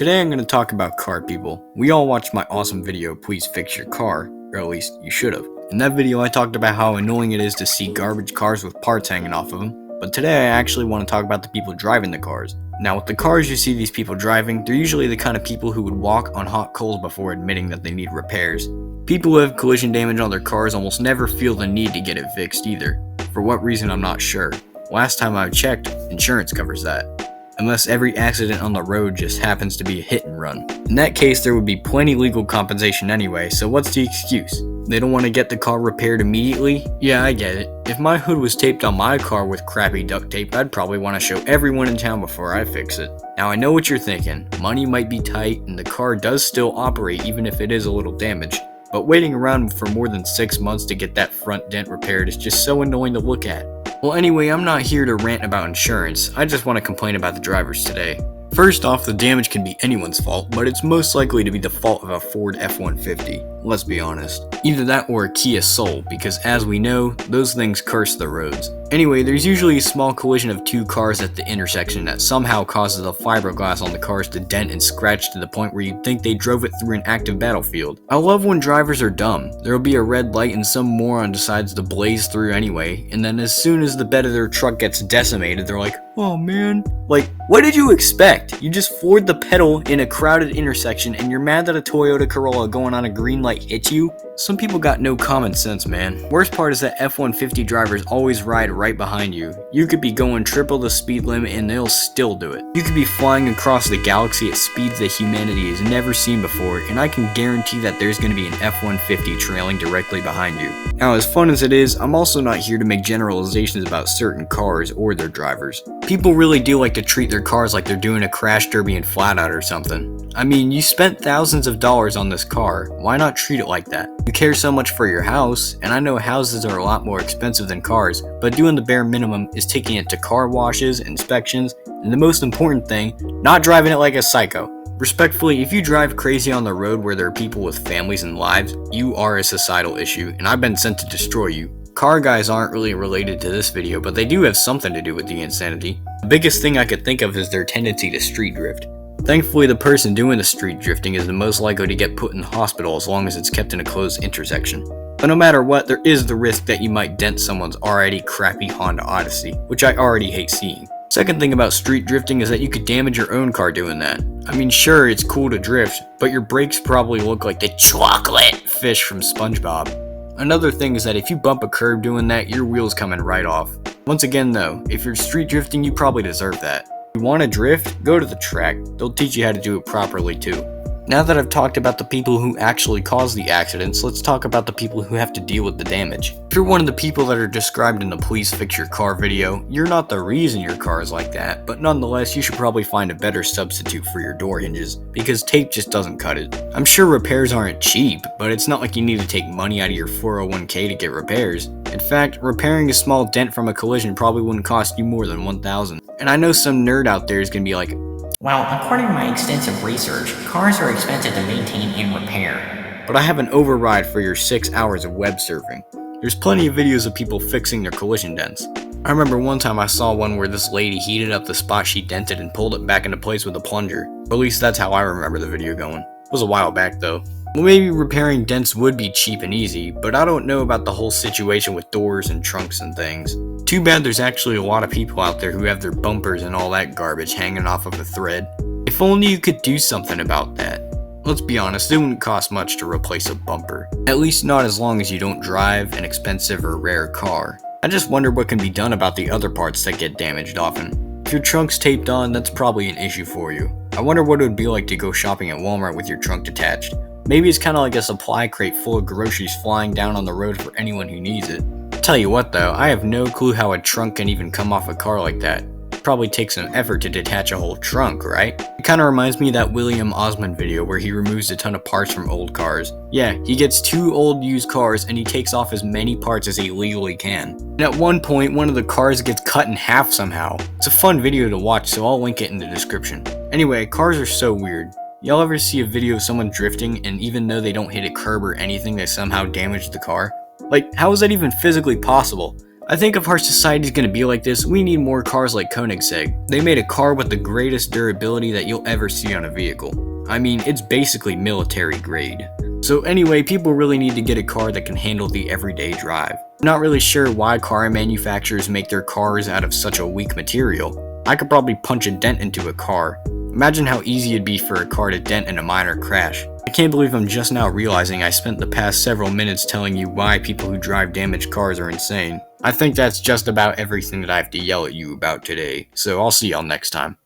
Today I'm going to talk about car people. We all watched my awesome video, Please Fix Your Car, or at least you should have. In that video I talked about how annoying it is to see garbage cars with parts hanging off of them, but today I actually want to talk about the people driving the cars. Now with the cars you see these people driving, they're usually the kind of people who would walk on hot coals before admitting that they need repairs. People who have collision damage on their cars almost never feel the need to get it fixed either. For what reason I'm not sure. Last time I checked, insurance covers that. Unless every accident on the road just happens to be a hit and run. In that case, there would be plenty legal compensation anyway, so what's the excuse? They don't want to get the car repaired immediately? Yeah, I get it. If my hood was taped on my car with crappy duct tape, I'd probably want to show everyone in town before I fix it. Now I know what you're thinking. Money might be tight and the car does still operate even if it is a little damaged. But waiting around for more than 6 months to get that front dent repaired is just so annoying to look at. Well anyway, I'm not here to rant about insurance, I just want to complain about the drivers today. First off, the damage can be anyone's fault, but it's most likely to be the fault of a Ford F-150, let's be honest. Either that or a Kia Soul, because as we know, those things curse the roads. Anyway, there's usually a small collision of two cars at the intersection that somehow causes the fiberglass on the cars to dent and scratch to the point where you'd think they drove it through an active battlefield. I love when drivers are dumb. There'll be a red light and some moron decides to blaze through anyway, and then as soon as the bed of their truck gets decimated, they're like, oh man. Like, what did you expect? You just floored the pedal in a crowded intersection and you're mad that a Toyota Corolla going on a green light hit you? Some people got no common sense, man. Worst part is that F-150 drivers always ride right behind you. You could be going triple the speed limit and they'll still do it. You could be flying across the galaxy at speeds that humanity has never seen before, and I can guarantee that there's going to be an F-150 trailing directly behind you. Now, as fun as it is, I'm also not here to make generalizations about certain cars or their drivers. People really do like to treat their cars like they're doing a crash derby in Flat Out or something. I mean, you spent thousands of dollars on this car, why not treat it like that? You care so much for your house, and I know houses are a lot more expensive than cars, but doing the bare minimum is taking it to car washes, inspections, and the most important thing, not driving it like a psycho. Respectfully, if you drive crazy on the road where there are people with families and lives, you are a societal issue, and I've been sent to destroy you. Car guys aren't really related to this video, but they do have something to do with the insanity. The biggest thing I could think of is their tendency to street drift. Thankfully, the person doing the street drifting is the most likely to get put in the hospital as long as it's kept in a closed intersection. But no matter what, there is the risk that you might dent someone's already crappy Honda Odyssey, which I already hate seeing. Second thing about street drifting is that you could damage your own car doing that. I mean, sure, it's cool to drift, but your brakes probably look like the chocolate fish from SpongeBob. Another thing is that if you bump a curb doing that, your wheel's coming right off. Once again though, if you're street drifting, you probably deserve that. If you want to drift, go to the track. They'll teach you how to do it properly too. Now that I've talked about the people who actually cause the accidents, let's talk about the people who have to deal with the damage. If you're one of the people that are described in the Please Fix Your Car video, you're not the reason your car is like that, but nonetheless you should probably find a better substitute for your door hinges, because tape just doesn't cut it. I'm sure repairs aren't cheap, but it's not like you need to take money out of your 401k to get repairs. In fact, repairing a small dent from a collision probably wouldn't cost you more than $1,000. And I know some nerd out there is gonna be like, well, according to my extensive research, cars are expensive to maintain and repair. But I have an override for your 6 hours of web surfing. There's plenty of videos of people fixing their collision dents. I remember one time I saw one where this lady heated up the spot she dented and pulled it back into place with a plunger. Or at least that's how I remember the video going. It was a while back though. Well, maybe repairing dents would be cheap and easy, but I don't know about the whole situation with doors and trunks and things. Too bad there's actually a lot of people out there who have their bumpers and all that garbage hanging off of a thread. If only you could do something about that. Let's be honest, it wouldn't cost much to replace a bumper. At least not as long as you don't drive an expensive or rare car. I just wonder what can be done about the other parts that get damaged often. If your trunk's taped on, that's probably an issue for you. I wonder what it would be like to go shopping at Walmart with your trunk detached. Maybe it's kind of like a supply crate full of groceries flying down on the road for anyone who needs it. Tell you what though, I have no clue how a trunk can even come off a car like that. It probably takes some effort to detach a whole trunk, right? It kind of reminds me of that William Osmond video where he removes a ton of parts from old cars. Yeah, he gets 2 old used cars and he takes off as many parts as he legally can. And at one point, one of the cars gets cut in half somehow. It's a fun video to watch, so I'll link it in the description. Anyway, cars are so weird. Y'all ever see a video of someone drifting and even though they don't hit a curb or anything, they somehow damage the car? Like, how is that even physically possible? I think if our society is going to be like this, we need more cars like Koenigsegg. They made a car with the greatest durability that you'll ever see on a vehicle. I mean, it's basically military grade. So anyway, people really need to get a car that can handle the everyday drive. I'm not really sure why car manufacturers make their cars out of such a weak material. I could probably punch a dent into a car. Imagine how easy it'd be for a car to dent in a minor crash. I can't believe I'm just now realizing I spent the past several minutes telling you why people who drive damaged cars are insane. I think that's just about everything that I have to yell at you about today, so I'll see y'all next time.